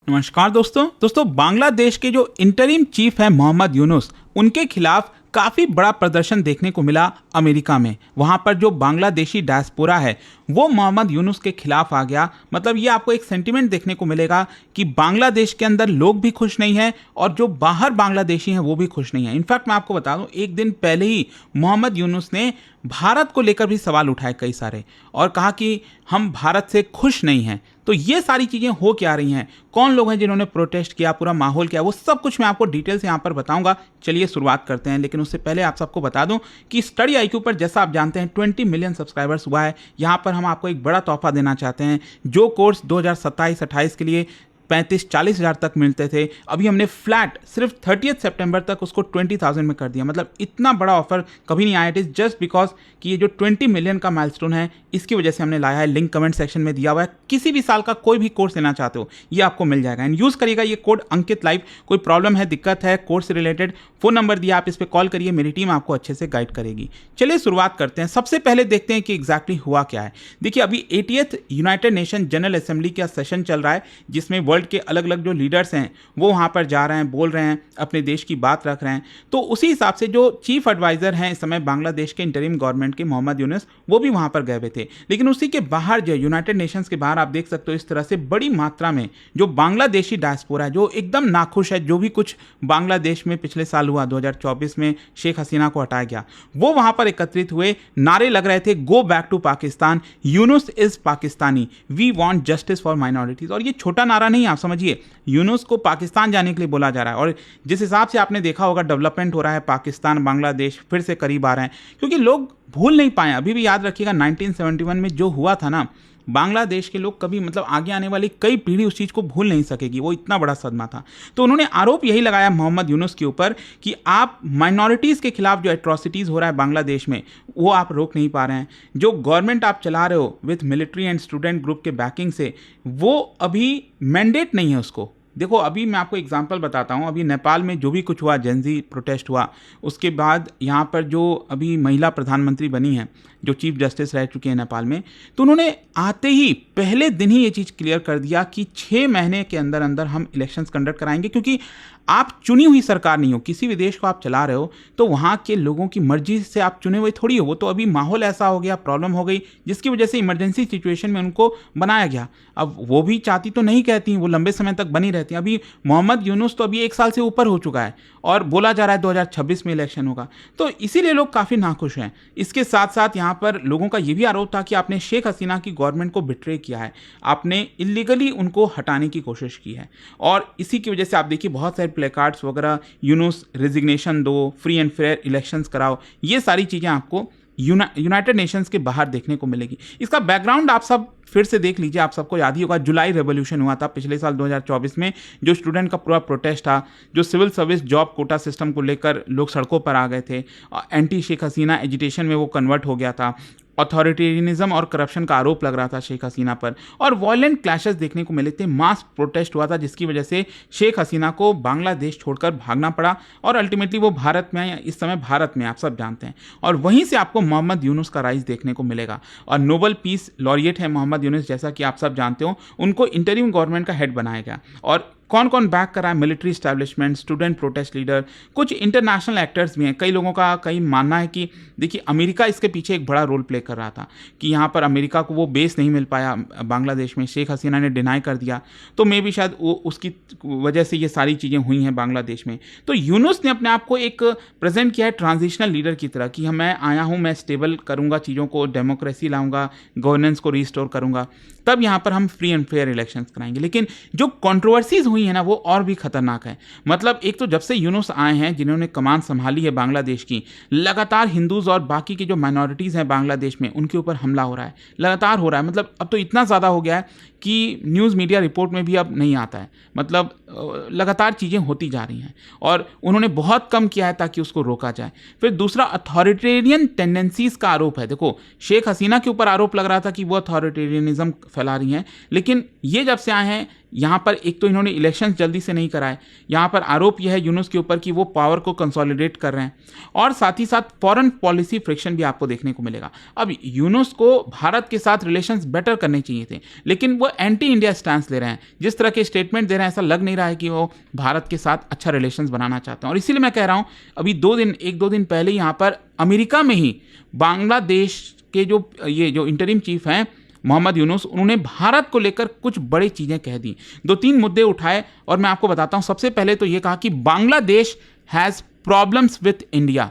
नमस्कार दोस्तों बांग्लादेश के जो इंटरिम चीफ है मोहम्मद यूनुस, उनके खिलाफ काफ़ी बड़ा प्रदर्शन देखने को मिला अमेरिका में। वहाँ पर जो बांग्लादेशी डायस्पोरा है वो मोहम्मद यूनुस के खिलाफ आ गया। मतलब ये आपको एक सेंटिमेंट देखने को मिलेगा कि बांग्लादेश के अंदर लोग भी खुश नहीं हैं और जो बाहर बांग्लादेशी हैं वो भी खुश नहीं हैं। इनफैक्ट मैं आपको बता दूं, एक दिन पहले ही मोहम्मद यूनुस ने भारत को लेकर भी सवाल उठाए कई सारे और कहा कि हम भारत से खुश नहीं हैं। तो ये सारी चीज़ें हो क्या रही हैं, कौन लोग हैं जिन्होंने प्रोटेस्ट किया, पूरा माहौल क्या, वो सब कुछ मैं आपको डिटेल से यहाँ पर बताऊंगा। चलिए शुरुआत करते हैं। लेकिन उससे पहले आप सबको बता दूं कि स्टडी आईक्यू पर जैसा आप जानते हैं 20 मिलियन सब्सक्राइबर्स हुआ है। यहाँ पर हम आपको एक बड़ा तोहफा देना चाहते हैं। जो कोर्स 2027-28 के लिए 35-40 हज़ार तक मिलते थे, अभी हमने फ्लैट सिर्फ 30 सितंबर तक उसको 20,000 में कर दिया। मतलब इतना बड़ा ऑफर कभी नहीं आया। इट इज़ जस्ट बिकॉज कि ये जो 20 मिलियन का माइलस्टोन है इसकी वजह से हमने लाया है। लिंक कमेंट सेक्शन में दिया हुआ है। किसी भी साल का कोई भी कोर्स लेना चाहते हो ये आपको मिल जाएगा। एंड यूज़ करिएगा ये कोड अंकित लाइव। कोई प्रॉब्लम है, दिक्कत है कोर्स से रिलेटेड, फ़ोन नंबर दिया, आप इस पर कॉल करिए, मेरी टीम आपको अच्छे से गाइड करेगी। चलिए शुरुआत करते हैं। सबसे पहले देखते हैं कि एग्जैक्टली हुआ क्या है। देखिए, अभी 80th United nation general assembly का सेशन चल रहा है जिसमें वर्ल्ड के अलग अलग जो लीडर्स हैं वो वहाँ पर जा रहे हैं, बोल रहे हैं, अपने देश की बात रख रहे हैं। तो उसी हिसाब से जो चीफ एडवाइज़र हैं इस समय बांग्लादेश के इंटरिम गवर्नमेंट के मोहम्मद यूनुस, वो भी वहाँ पर गए हुए थे। लेकिन उसी के बाहर जो यूनाइटेड नेशंस के बाहर आप देख सकते हो इस तरह से बड़ी मात्रा में जो बांग्लादेशी डायस्पोरा है, जो एकदम नाखुश है, जो भी कुछ बांग्लादेश में पिछले साल हुआ 2024 में शेख हसीना को हटाया गया, वो वहाँ पर एकत्रित हुए। नारे लग रहे थे, go back to Pakistan, Yunus is Pakistani, we want justice for minorities. और ये छोटा नारा नहीं, आप समझिए, यूनुस को पाकिस्तान जाने के लिए बोला जा रहा है। और जिस हिसाब से आपने देखा होगा डेवलपमेंट हो रहा है, पाकिस्तान बांग्लादेश फिर से करीब आ रहे हैं, क्योंकि लोग भूल नहीं पाए। अभी भी याद रखिएगा 1971 में जो हुआ था ना, बांग्लादेश के लोग कभी, मतलब आगे आने वाली कई पीढ़ी उस चीज़ को भूल नहीं सकेगी। वो इतना बड़ा सदमा था। तो उन्होंने आरोप यही लगाया मोहम्मद यूनुस के ऊपर कि आप माइनॉरिटीज़ के खिलाफ जो एट्रॉसिटीज़ हो रहा है बांग्लादेश में वो आप रोक नहीं पा रहे हैं। जो गवर्नमेंट आप चला रहे हो with military and student group के बैकिंग से, वो अभी मैंडेट नहीं है उसको। देखो, अभी मैं आपको एग्जांपल बताता हूँ। अभी नेपाल में जो भी कुछ हुआ, जेनजी प्रोटेस्ट हुआ, उसके बाद यहाँ पर जो अभी महिला प्रधानमंत्री बनी है, जो चीफ जस्टिस रह चुके हैं नेपाल में, तो उन्होंने आते ही पहले दिन ही ये चीज़ क्लियर कर दिया कि 6 महीने के अंदर अंदर हम इलेक्शंस कंडक्ट कराएंगे। क्योंकि आप चुनी हुई सरकार नहीं हो, किसी भी देश को आप चला रहे हो तो वहाँ के लोगों की मर्जी से आप चुने हुए थोड़ी हो। वो तो अभी माहौल ऐसा हो गया, प्रॉब्लम हो गई, जिसकी वजह से इमरजेंसी सिचुएशन में उनको बनाया गया। अब वो भी चाहती तो नहीं कहती, वो लंबे समय तक बनी रहती हैं। अभी मोहम्मद यूनुस तो अभी 1 साल से ऊपर हो चुका है और बोला जा रहा है 2026 में इलेक्शन होगा। तो इसीलिए लोग काफ़ी नाखुश हैं। इसके साथ साथ यहाँ पर लोगों का ये भी आरोप था कि आपने शेख हसीना की गवर्नमेंट को बिट्रे किया है, आपने इलीगली उनको हटाने की कोशिश की है। और इसी की वजह से आप देखिए बहुत सारे प्लेकार्ड्स वगैरह, यूनुस रेजिग्नेशन दो, फ्री एंड फेयर इलेक्शंस कराओ, ये सारी चीज़ें आपको यूनाइटेड नेशंस के बाहर देखने को मिलेगी। इसका बैकग्राउंड आप सब फिर से देख लीजिए। आप सबको याद ही होगा, जुलाई रेवोल्यूशन हुआ था पिछले साल 2024 में, जो स्टूडेंट का पूरा प्रोटेस्ट था, जो civil service job quota system को लेकर लोग सड़कों पर आ गए थे, एंटी शेख हसीना एजिटेशन में वो कन्वर्ट हो गया था। ऑथोरिटेरियनिज्म और करप्शन का आरोप लग रहा था शेख हसीना पर, और वायलेंट क्लैशेस देखने को मिले थे। मास प्रोटेस्ट हुआ था जिसकी वजह से शेख हसीना को बांग्लादेश छोड़कर भागना पड़ा और अल्टीमेटली वो भारत में आए। इस समय भारत में आप सब जानते हैं। और वहीं से आपको मोहम्मद यूनुस का राइज देखने को मिलेगा। और नोबेल पीस लॉरिएट है मोहम्मद यूनुस, जैसा कि आप सब जानते हो। उनको इंटरिम गवर्नमेंट का हेड बनाया गया। और कौन कौन बैक कर रहा है? Military establishment, student protest leader, कुछ इंटरनेशनल एक्टर्स भी हैं। कई लोगों का कई मानना है कि देखिए अमेरिका इसके पीछे एक बड़ा रोल प्ले कर रहा था, कि यहाँ पर अमेरिका को वो बेस नहीं मिल पाया बांग्लादेश में, शेख हसीना ने डिनाई कर दिया, तो मे भी शायद वो उसकी वजह से ये सारी चीज़ें हुई हैं बांग्लादेश में। तो यूनुस ने अपने आप को एक प्रेजेंट किया है ट्रांजिशनल लीडर की तरह, कि मैं आया हूँ, मैं स्टेबल करूँगा चीज़ों को, डेमोक्रेसी लाऊंगा, गवर्नेंस को रिस्टोर करूँगा, तब यहाँ पर हम फ्री एंड फेयर इलेक्शंस कराएंगे। लेकिन जो कंट्रोवर्सीज हुई है ना, वो और भी खतरनाक है। मतलब एक तो जब से यूनुस आए हैं, जिन्होंने कमान संभाली है बांग्लादेश की, लगातार हिंदूज और बाकी की जो माइनॉरिटीज़ हैं बांग्लादेश में, उनके ऊपर हमला हो रहा है, लगातार हो रहा है। मतलब अब तो इतना ज़्यादा हो गया है कि न्यूज़ मीडिया रिपोर्ट में भी अब नहीं आता है। मतलब लगातार चीज़ें होती जा रही हैं और उन्होंने बहुत कम किया है ताकि उसको रोका जाए। फिर दूसरा, अथॉरिटेरियन टेंडेंसीज का आरोप है। देखो, शेख हसीना के ऊपर आरोप लग रहा था कि वो अथॉरिटेरियनिज्म फैला रही हैं, लेकिन ये जब से आए हैं यहाँ पर एक तो इन्होंने इलेक्शंस जल्दी से नहीं कराए, यहाँ पर आरोप यह है यूनुस के ऊपर कि वो पावर को कंसोलिडेट कर रहे हैं, और साथ ही साथ फॉरेन पॉलिसी फ्रिक्शन भी आपको देखने को मिलेगा। अब यूनुस को भारत के साथ रिलेशंस बेटर करने चाहिए थे, लेकिन वो एंटी इंडिया स्टैंस ले रहे हैं। जिस तरह के स्टेटमेंट दे रहे हैं, ऐसा लग नहीं रहा है कि वो भारत के साथ अच्छा रिलेशंस बनाना चाहते हैं। और इसीलिए मैं कह रहा हूँ, अभी 1-2 दिन पहले यहाँ पर अमेरिका में ही बांग्लादेश के जो इंटरिम चीफ हैं मोहम्मद यूनुस, उन्होंने भारत को लेकर कुछ बड़ी चीज़ें कह दी। 2-3 मुद्दे उठाए और मैं आपको बताता हूं। सबसे पहले तो ये कहा कि Bangladesh has problems with India.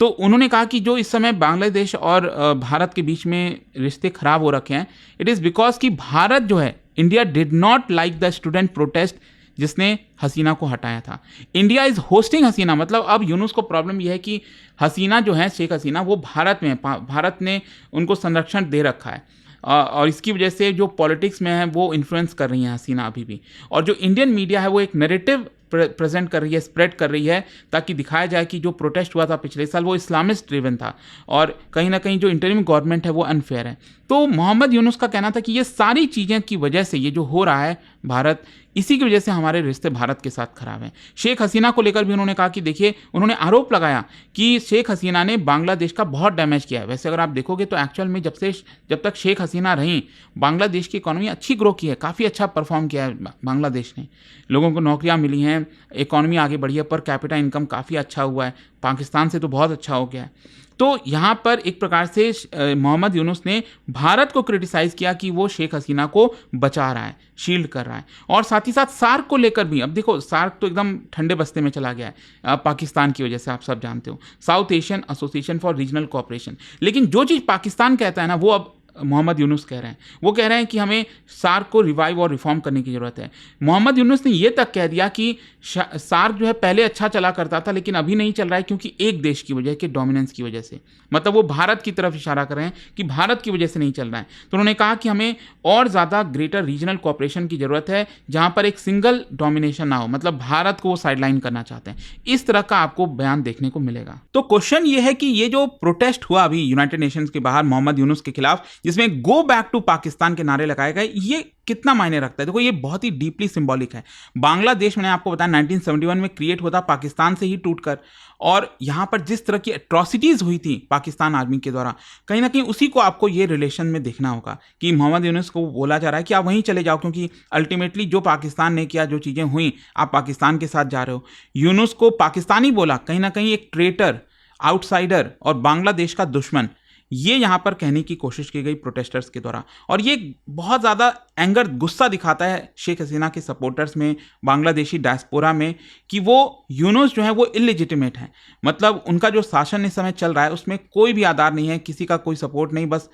तो उन्होंने कहा कि जो इस समय बांग्लादेश और भारत के बीच में रिश्ते खराब हो रखे हैं, इट इज़ बिकॉज कि भारत जो है, India did not like the student protest जिसने हसीना को हटाया था। इंडिया इज होस्टिंग हसीना। मतलब अब यूनुस को प्रॉब्लम यह है कि हसीना जो है, शेख हसीना, वो भारत में, भारत ने उनको संरक्षण दे रखा है, और इसकी वजह से जो पॉलिटिक्स में है वो इन्फ्लुएंस कर रही हैं हसीना अभी भी। और जो इंडियन मीडिया है वो एक नैरेटिव प्रेजेंट कर रही है, स्प्रेड कर रही है, ताकि दिखाया जाए कि जो प्रोटेस्ट हुआ था पिछले साल वो इस्लामिस्ट ड्रिवन था, और कहीं ना कहीं जो इंटरिम गवर्नमेंट है वो अनफेयर है। तो मोहम्मद यूनुस का कहना था कि ये सारी चीज़ें की वजह से ये जो हो रहा है भारत, इसी की वजह से हमारे रिश्ते भारत के साथ खराब हैं। शेख हसीना को लेकर भी उन्होंने कहा कि देखिए, उन्होंने आरोप लगाया कि शेख हसीना ने बांग्लादेश का बहुत डैमेज किया है। वैसे अगर आप देखोगे तो एक्चुअल में जब तक शेख हसीना रहीं, बांग्लादेश की इकॉनमी अच्छी ग्रो की है, काफ़ी अच्छा परफॉर्म किया है बांग्लादेश ने, लोगों को नौकरियां मिली हैं, इकॉनमी आगे बढ़ी है, पर कैपिटा इनकम काफ़ी अच्छा हुआ है, पाकिस्तान से तो बहुत अच्छा हो गया है। तो यहाँ पर एक प्रकार से मोहम्मद यूनुस ने भारत को क्रिटिसाइज़ किया कि वो शेख हसीना को बचा रहा है, शील्ड कर रहा है। और साथ ही साथ सार्क को लेकर भी, अब देखो सार्क तो एकदम ठंडे बस्ते में चला गया है पाकिस्तान की वजह से, आप सब जानते हो, south Asian association for regional cooperation. लेकिन जो चीज़ पाकिस्तान कहता है ना, वो अब मोहम्मद यूनुस कह रहे हैं। वो कह रहे हैं कि हमें सार्क को रिवाइव और रिफॉर्म करने की ज़रूरत है। मोहम्मद यूनुस ने ये तक कह दिया कि सार्क जो है पहले अच्छा चला करता था, लेकिन अभी नहीं चल रहा है, क्योंकि एक देश की वजह के डोमिनेंस की वजह से। मतलब वो भारत की तरफ इशारा कर रहे हैं कि भारत की वजह से नहीं चल रहा है। तो उन्होंने कहा कि हमें और ज़्यादा ग्रेटर रीजनल कोऑपरेशन की ज़रूरत है, जहाँ पर एक सिंगल डोमिनेशन ना हो, मतलब भारत को वो साइडलाइन करना चाहते हैं। इस तरह का आपको बयान देखने को मिलेगा। तो क्वेश्चन ये है कि ये जो प्रोटेस्ट हुआ अभी यूनाइटेड नेशंस के बाहर मोहम्मद यूनुस के खिलाफ, जिसमें गो बैक टू पाकिस्तान के नारे लगाए गए, ये कितना मायने रखता है? देखो, ये बहुत ही डीपली सिंबॉलिक है। बांग्लादेश, मैंने आपको बताया 1971 में क्रिएट हुआ था पाकिस्तान से ही टूटकर, और यहां पर जिस तरह की एट्रॉसिटीज हुई थी पाकिस्तान आर्मी के द्वारा, कहीं ना कहीं उसी को आपको ये रिलेशन में देखना होगा कि मोहम्मद यूनुस को बोला जा रहा है कि आप वहीं चले जाओ, क्योंकि अल्टीमेटली जो पाकिस्तान ने किया, जो चीजें हुई, आप पाकिस्तान के साथ जा रहे हो। यूनुस को पाकिस्तानी बोला, कहीं ना कहीं एक ट्रेटर, आउटसाइडर और बांग्लादेश का दुश्मन, ये यहां पर कहने की कोशिश की गई प्रोटेस्टर्स के द्वारा। और ये बहुत ज़्यादा एंगर, गुस्सा दिखाता है शेख हसीना के सपोर्टर्स में, बांग्लादेशी डायस्पोरा में, कि वो यूनुस जो है वो इलिजिटिमेट है। मतलब उनका जो शासन इस समय चल रहा है उसमें कोई भी आधार नहीं है, किसी का कोई सपोर्ट नहीं, बस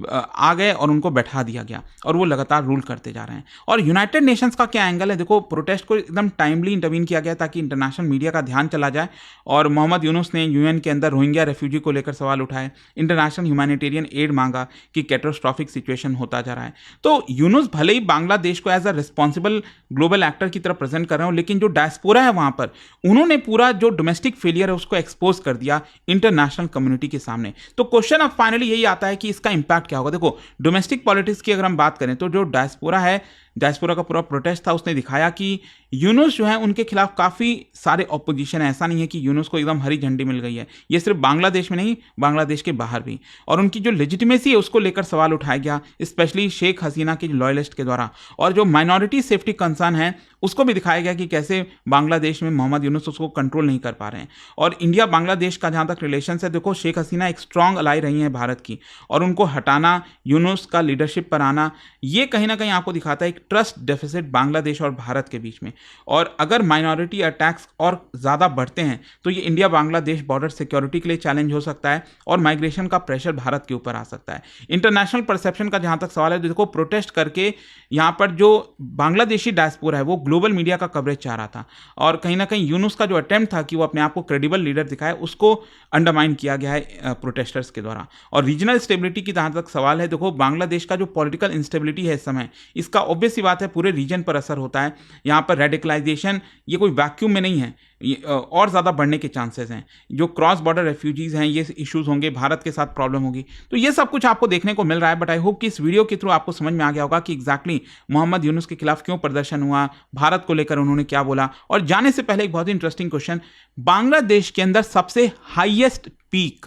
आ गए और उनको बैठा दिया गया, और वो लगातार रूल करते जा रहे हैं। और यूनाइटेड नेशंस का क्या एंगल है? देखो, प्रोटेस्ट को एकदम टाइमली इंटरवीन किया गया ताकि इंटरनेशनल मीडिया का ध्यान चला जाए, और मोहम्मद यूनुस ने यूएन के अंदर रोहिंग्या रेफ्यूजी को लेकर सवाल उठाए, इंटरनेशनल ह्यूमैनिटेरियन एड मांगा कि कैटास्ट्रोफिक सिचुएशन होता जा रहा है। तो यूनुस भले ही बांग्लादेश को as a responsible global actor की तरह प्रेजेंट कर रहे हो, लेकिन जो डायस्पोरा है वहां पर, उन्होंने पूरा जो डोमेस्टिक फेलियर है उसको एक्सपोज कर दिया इंटरनेशनल कम्युनिटी के सामने। तो क्वेश्चन अब फाइनली यही आता है कि इसका इंपैक्ट क्या होगा। देखो, डोमेस्टिक पॉलिटिक्स की अगर हम बात करें तो जो डायस्पोरा है, डायस्पोरा का पूरा प्रोटेस्ट था, उसने दिखाया कि यूनुस जो है उनके खिलाफ काफ़ी सारे ऑपोजिशन है। ऐसा नहीं है कि यूनुस को एकदम हरी झंडी मिल गई है, ये सिर्फ बांग्लादेश में नहीं, बांग्लादेश के बाहर भी। और उनकी जो लेजिटिमेसी है उसको लेकर सवाल उठाया गया, स्पेशली शेख हसीना के लॉयलिस्ट के द्वारा। और जो माइनॉरिटी सेफ्टी कंसर्न है उसको भी दिखाया गया कि कैसे बांग्लादेश में मोहम्मद यूनुस उसको कंट्रोल नहीं कर पा रहे हैं। और इंडिया बांग्लादेश का जहाँ तक रिलेशन है, देखो, शेख हसीना एक स्ट्रांग अलाई रही हैं भारत की, और उनको हटाना, यूनुस का लीडरशिप पर आना, ये कहीं ना कहीं आपको दिखाता है एक ट्रस्ट डेफिसिट बांग्लादेश और भारत के बीच में। और अगर माइनॉरिटी अटैक्स और ज़्यादा बढ़ते हैं तो ये इंडिया बांग्लादेश बॉर्डर सिक्योरिटी के लिए चैलेंज हो सकता है, और माइग्रेशन का प्रेशर भारत के ऊपर आ सकता है। इंटरनेशनल परसेप्शन का जहाँ तक सवाल है, देखो, प्रोटेस्ट करके यहाँ पर जो बांग्लादेशी डायस्पोरा है वो ग्लोबल मीडिया का कवरेज चाह रहा था, और कहीं ना कहीं यूनुस का जो अटेम्प्ट था कि वो अपने आप को क्रेडिबल लीडर दिखाए, उसको अंडरमाइन किया गया है प्रोटेस्टर्स के द्वारा। और रीजनल स्टेबिलिटी की जहाँ तक सवाल है, देखो, बांग्लादेश का जो पॉलिटिकल इंस्टेबिलिटी है इस समय, इसका ऑब्वियस ऑब्वियस सी बात है पूरे रीजन पर असर होता है। यहाँ पर रेडिकलाइजेशन ये कोई वैक्यूम में नहीं है, और ज़्यादा बढ़ने के चांसेस हैं। जो क्रॉस बॉर्डर रेफ्यूजीज़ हैं ये इश्यूज होंगे, भारत के साथ प्रॉब्लम होगी, तो ये सब कुछ आपको देखने को मिल रहा है। बट आई होप कि इस वीडियो के थ्रू आपको समझ में आ गया होगा कि एग्जैक्टली मोहम्मद यूनुस के खिलाफ क्यों प्रदर्शन हुआ, भारत को लेकर उन्होंने क्या बोला। और जाने से पहले एक बहुत ही इंटरेस्टिंग क्वेश्चन, बांग्लादेश के अंदर सबसे हाईएस्ट पीक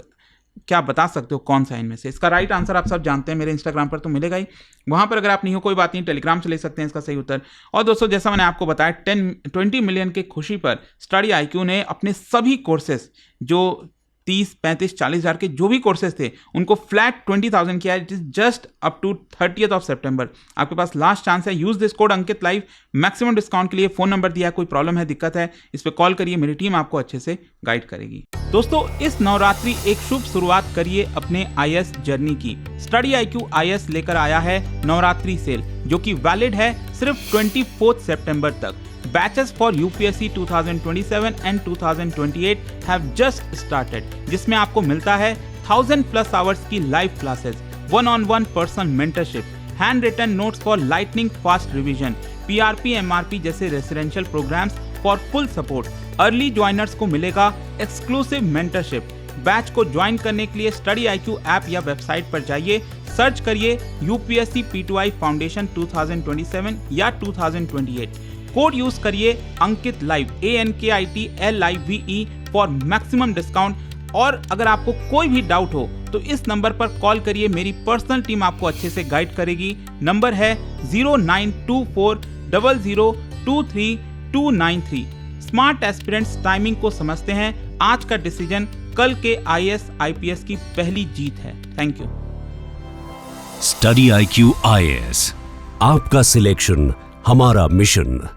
क्या बता सकते हो कौन सा इनमें से? इसका राइट आंसर आप सब जानते हैं, मेरे इंस्टाग्राम पर तो मिलेगा ही, वहां पर अगर आप नहीं हो कोई बात नहीं, टेलीग्राम से ले सकते हैं इसका सही उत्तर। और दोस्तों जैसा मैंने आपको बताया 20 मिलियन के खुशी पर स्टडी IQ ने अपने सभी कोर्सेस जो 30, 35, 40 हज़ार के जो भी कोर्सेज थे उनको फ्लैट 20,000 किया। It is just up to 30th of सितंबर। आपके पास लास्ट चांस है, use this code Ankit live, maximum discount के लिए फोन नंबर दिया है, कोई प्रॉब्लम है, दिक्कत है, इस पर कॉल करिए, मेरी टीम आपको अच्छे से गाइड करेगी। दोस्तों इस नवरात्रि एक शुभ शुरुआत करिए अपने IAS जर्नी की। स्टडी IQ IAS लेकर आया है नवरात्रि सेल जो कि वैलिड है सिर्फ 24 सितंबर तक। Batches for UPSC 2027 and 2028 have just started, जिसमें आपको मिलता है 1000+ आवर्स की live classes, 1-on-1 personal mentorship, hand written notes for lightning fast revision, PRP MRP जैसे residential programs for full support. Early joiners को मिलेगा एक्सक्लूसिव मेंटरशिप। बैच को join करने के लिए स्टडी IQ ऐप या वेबसाइट पर जाइए, सर्च करिए UPSC P2I फाउंडेशन 2027 या 2028। कोड यूज करिए Ankit live ANKITLIVE for maximum discount. और अगर आपको कोई भी डाउट हो तो इस नंबर पर कॉल करिए, मेरी पर्सनल टीम आपको अच्छे से गाइड करेगी। नंबर है 0924002329 स्मार्ट एस्पिरेंट्स टाइमिंग को समझते हैं, आज का डिसीजन कल के IAS IPS की पहली जीत है। Thank you. Study IQ IAS, आपका सिलेक्शन हमारा मिशन।